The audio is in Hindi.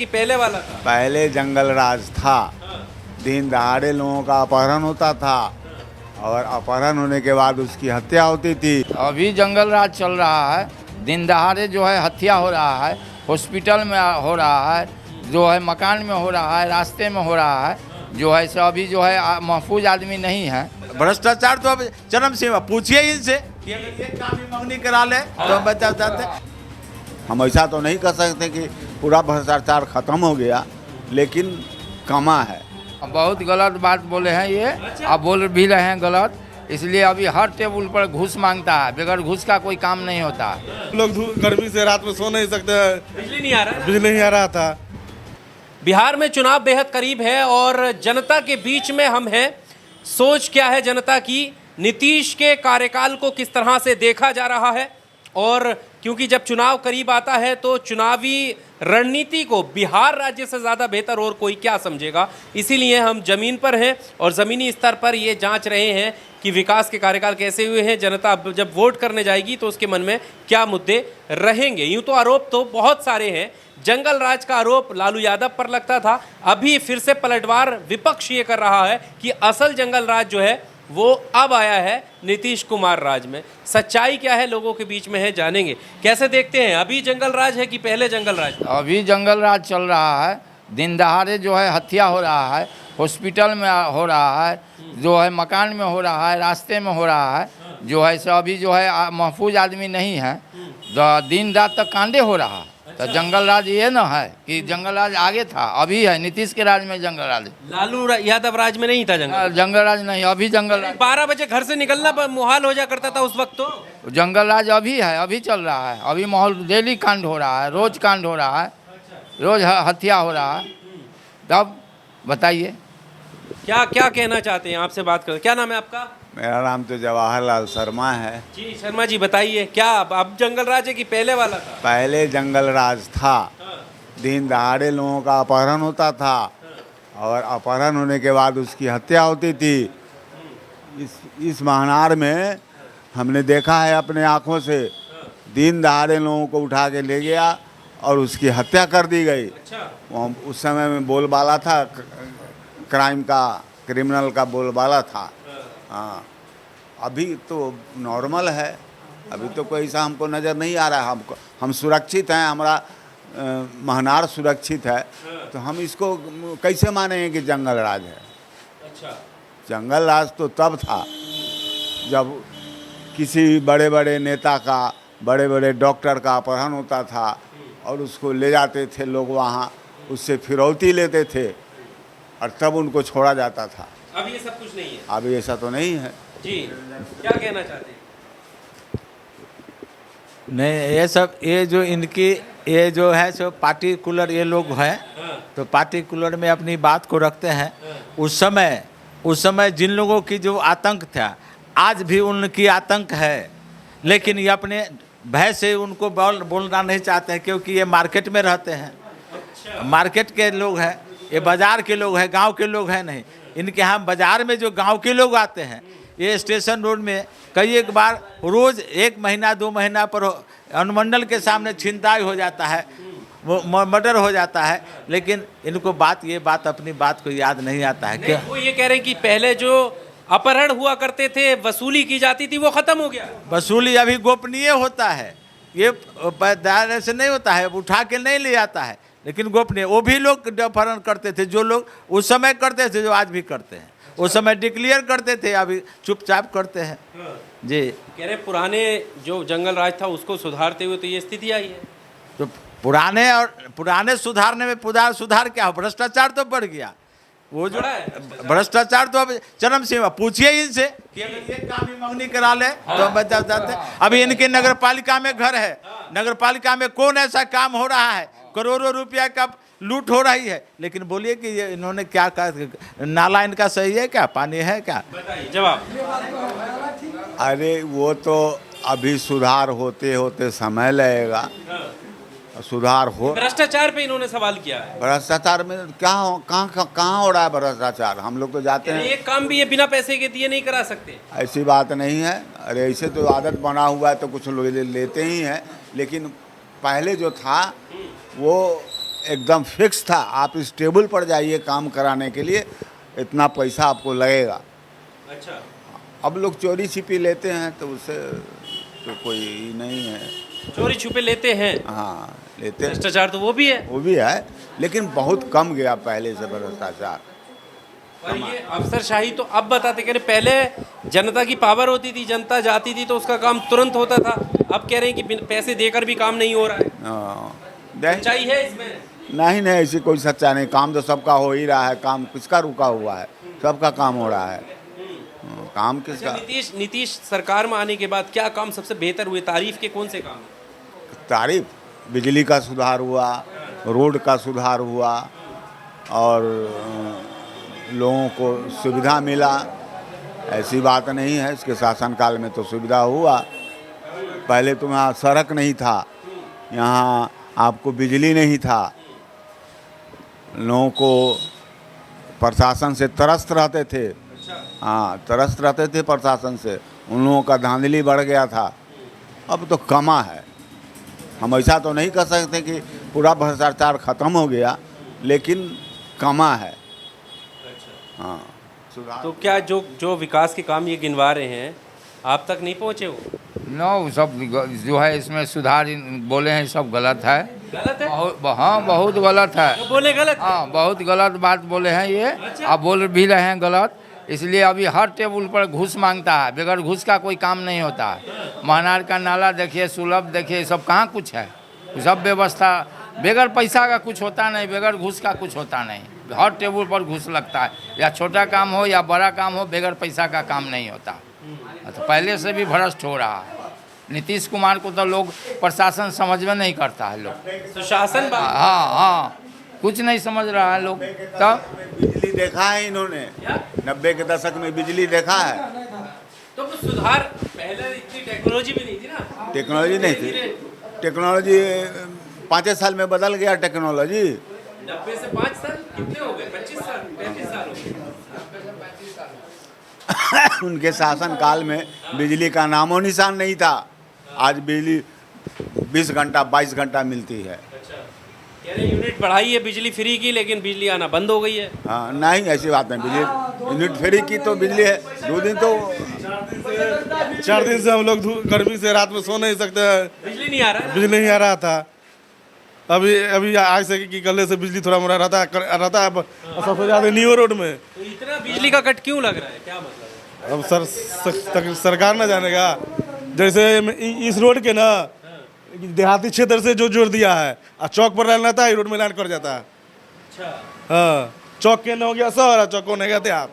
कि पहले वाला था? पहले जंगल राज था। दिन दहाड़े लोगों का अपहरण होता था और अपहरण होने के बाद उसकी हत्या होती थी। अभी जंगल राज चल रहा है। दिन दहाड़े जो है हत्या हो रहा है, हॉस्पिटल में हो रहा है, जो है मकान में हो रहा है, रास्ते में हो रहा है, जो है सो अभी जो है महफूज आदमी नहीं है। भ्रष्टाचार तो अब चरम सीमा, पूछिए इनसे कि अगर ये काम ही मंगनी करा ले तो हम बचा जाते। हम ऐसा तो नहीं कर सकते कि पूरा भ्रष्टाचार खत्म हो गया, लेकिन कमा है। बहुत गलत बात बोले हैं ये, अब बोल भी रहे हैं गलत, इसलिए अभी हर टेबल पर घूस मांगता है। बगैर घूस का कोई काम नहीं होता। लोग गर्मी से रात में सो नहीं सकते हैं, बिजली नहीं आ रहा है? बिजली नहीं आ रहा था। बिहार में चुनाव बेहद करीब है और जनता के बीच में हम हैं। सोच क्या है जनता की, नीतीश के कार्यकाल को किस तरह से देखा जा रहा है, और क्योंकि जब चुनाव करीब आता है तो चुनावी रणनीति को बिहार राज्य से ज़्यादा बेहतर और कोई क्या समझेगा, इसीलिए हम ज़मीन पर हैं और ज़मीनी स्तर पर ये जांच रहे हैं कि विकास के कार्यकाल कैसे हुए हैं। जनता जब वोट करने जाएगी तो उसके मन में क्या मुद्दे रहेंगे। यूँ तो आरोप तो बहुत सारे हैं। जंगल राज का आरोप लालू यादव पर लगता था, अभी फिर से पलटवार विपक्ष ये कर रहा है कि असल जंगल राज जो है वो अब आया है नीतीश कुमार राज में। सच्चाई क्या है लोगों के बीच में है, जानेंगे। कैसे देखते हैं, अभी जंगल राज है कि पहले जंगल राज था? अभी जंगल राज चल रहा है। दिन दहाड़े जो है हत्या हो रहा है, हॉस्पिटल में हो रहा है, जो है मकान में हो रहा है, रास्ते में हो रहा है, जो है सो अभी जो है महफूज आदमी नहीं है। दिन रात तक कांडे हो रहा है। तो जंगल राज ये ना है कि जंगल राज आगे था, अभी है नीतीश के राज में जंगल राज। लालू यादव राज में नहीं था जंगल राज नहीं, अभी जंगल राज। 12 बजे घर से निकलना मुहाल हो जा करता था उस वक्त तो। जंगल राज अभी है, अभी चल रहा है। अभी माहौल डेली कांड हो रहा है, रोज कांड हो रहा है, रोज हत्या हो रहा है। तब बताइए क्या क्या कहना चाहते हैं, आपसे बात कर। क्या नाम है आपका? मेरा नाम तो जवाहरलाल शर्मा है। जी शर्मा जी, बताइए क्या अब जंगल राज है कि पहले वाला था? पहले जंगल राज था। दिन दहाड़े लोगों का अपहरण होता था और अपहरण होने के बाद उसकी हत्या होती थी। इस महानार में हमने देखा है अपने आँखों से, दिन दहाड़े लोगों को उठा के ले गया और उसकी हत्या कर दी गई। अच्छा। उस समय में बोलबाला था, क्राइम का, क्रिमिनल का बोलबाला था। हाँ, अभी तो नॉर्मल है। अभी तो कोई ऐसा हमको नज़र नहीं आ रहा है। हम सुरक्षित हैं, हमारा महानार सुरक्षित है, तो हम इसको कैसे मानेंगे कि जंगल राज है? अच्छा। जंगल राज तो तब था जब किसी बड़े बड़े नेता का, बड़े बड़े डॉक्टर का अपहरण होता था और उसको ले जाते थे लोग वहाँ, उससे फिरौती लेते थे और तब उनको छोड़ा जाता था। अब ये सब कुछ नहीं है? अभी ऐसा तो नहीं है। जी क्या कहना चाहते हैं? नहीं, ये सब ये जो इनकी ये जो है सो पार्टिकुलर ये लोग हैं, तो पार्टिकुलर में अपनी बात को रखते हैं। उस समय जिन लोगों की जो आतंक था, आज भी उनकी आतंक है, लेकिन ये अपने भय से उनको बोलना नहीं चाहते हैं, क्योंकि ये मार्केट में रहते हैं। अच्छा। मार्केट के लोग हैं, ये बाजार के लोग हैं, गांव के लोग हैं नहीं। इनके यहाँ बाजार में जो गांव के लोग आते हैं, ये स्टेशन रोड में कई एक बार रोज़ 1 महीना 2 महीना पर अनुमंडल के सामने छिनताई हो जाता है, मर्डर हो जाता है, लेकिन इनको ये बात अपनी बात को याद नहीं आता है। क्या वो ये कह रहे हैं कि पहले जो अपहरण हुआ करते थे, वसूली की जाती थी, वो खत्म हो गया। वसूली अभी गोपनीय होता है, ये दायरे से नहीं होता है, उठा के नहीं ले जाता है, लेकिन गोपनीय। वो भी लोग अपहरण करते थे, जो लोग उस समय करते थे, जो आज भी करते हैं। उस समय डिक्लेयर करते थे, अभी चुपचाप करते हैं। जी कह रहे पुराने जो जंगल राज था उसको सुधारते हुए तो ये स्थिति आई है। तो पुराने सुधारने में सुधार क्या हो? भ्रष्टाचार तो बढ़ गया। वो जो भ्रष्टाचार तो अब चरम सीमा, पूछिए इनसे कि अगर ये काम ही मंगनी करा ले तो हम बचा जाते। अभी इनके नगर पालिका में घर है, नगर पालिका में कौन ऐसा काम हो रहा है? करोड़ों रुपया का लूट हो रही है, लेकिन बोलिए कि ये इन्होंने क्या कहा? नाला इनका सही है क्या? पानी है क्या? बताइए जवाब। अरे वो तो अभी सुधार होते होते समय लगेगा। सुधार हो। भ्रष्टाचार पे इन्होंने सवाल किया है। भ्रष्टाचार में कहाँ हो रहा है भ्रष्टाचार? हम लोग तो जाते हैं। एक काम भी ये बिना पैसे के दिए नहीं करा सकते। ऐसी बात नहीं है। अरे ऐसे तो आदत बना हुआ है, तो कुछ लोग लेते ही हैं, लेकिन पहले जो था वो एकदम फिक्स था, आप इस टेबल पर जाइए काम कराने के लिए, इतना पैसा आपको लगेगा। अच्छा, अब लोग चोरी छिपी लेते हैं तो उससे तो कोई नहीं है। चोरी छुपे लेते हैं, हाँ लेते हैं, भ्रष्टाचार तो वो भी है। वो भी है, लेकिन बहुत कम गया पहले से भ्रष्टाचार। और ये अफसरशाही तो अब बताते कह रहे पहले जनता की पावर होती थी, जनता जाती थी तो उसका काम तुरंत होता था। अब कह रहे हैं कि पैसे देकर भी काम नहीं हो रहा है। हाँ, नहीं सच्चाई है इसमें? नहीं नहीं, ऐसी कोई सच्चा नहीं, काम तो सबका हो ही रहा है, काम किसका रुका हुआ है, सबका काम हो रहा है। काम किसका? नीतीश सरकार में आने के बाद क्या काम सबसे बेहतर हुए? तारीफ के कौन से काम? तारीफ, बिजली का सुधार हुआ, रोड का सुधार हुआ, और लोगों को सुविधा मिला। ऐसी बात नहीं है, इसके शासनकाल में तो सुविधा हुआ। पहले तो यहाँ सड़क नहीं था, यहाँ आपको बिजली नहीं था, लोगों को प्रशासन से त्रस्त रहते थे। हाँ, त्रस्त रहते थे प्रशासन से, उन लोगों का धांधली बढ़ गया था। अब तो कमा है, हम ऐसा तो नहीं कर सकते कि पूरा भ्रष्टाचार खत्म हो गया, लेकिन कमा है। हाँ, सुधार। तो क्या जो जो विकास के काम ये गिनवा रहे हैं आप तक नहीं पहुंचे वो? नो, सब जो है इसमें सुधार बोले हैं सब गलत है। गलत है? हाँ, बहुत गलत है। तो बोले गलत? हाँ, बहुत गलत बात बोले हैं ये। आप बोल भी रहे हैं गलत, इसलिए अभी हर टेबल पर घूस मांगता है। बगैर घूस का कोई काम नहीं होता है। महनार का नाला देखिए, सुलभ देखिए, सब कहाँ कुछ है। सब व्यवस्था बगैर पैसा का कुछ होता नहीं, बगैर घूस का कुछ होता नहीं। हर टेबल पर घूस लगता है, या छोटा काम हो या बड़ा काम हो, बगैर पैसा का काम नहीं होता। तो पहले से भी भ्रष्ट हो रहा है। नीतीश कुमार को तो लोग प्रशासन समझ में नहीं करता है लोग। सुशासन बात। हाँ, कुछ नहीं समझ रहा है लोग। तब बिजली देखा है इन्होंने, 90 के दशक में बिजली देखा है। तो सुधार, पहले इतनी टेक्नोलॉजी भी नहीं थी ना। टेक्नोलॉजी नहीं थी, टेक्नोलॉजी 5 साल में बदल गया टेक्नोलॉजी। 90 से 5 साल कितने हो गए? 25 साल, 35 साल हो गए। उनके शासन काल में बिजली का नामो निशान नहीं था। आज बिजली 20 घंटा 22 घंटा मिलती है। कह रहे यूनिट बढ़ाई है बिजली फ्री की, लेकिन बिजली आना बंद हो गई है। हाँ, नहीं ऐसी बात नहीं, बिजली यूनिट फ्री की तो बिजली है। 2 दिन तो 4 दिन से हम लोग गर्मी से रात में सो नहीं सकते हैं, बिजली नहीं आ रहा है। बिजली नहीं आ रहा था। अभी आज से कि कल से बिजली थोड़ा मोड़ा रहता है। सबसे ज़्यादा न्यू रोड में। तो इतना बिजली का कट क्यों लग रहा है, क्या मतलब है? अब सरकार ना जानेगा। जैसे इस रोड के ना देहाती क्षेत्र से जो जोड़ दिया है, और चौक पर लाइन रहता है, रोड में लाइन कर जाता है। अच्छा, हाँ, चौक के न हो गया शहर, चौक को नहीं गया देहात।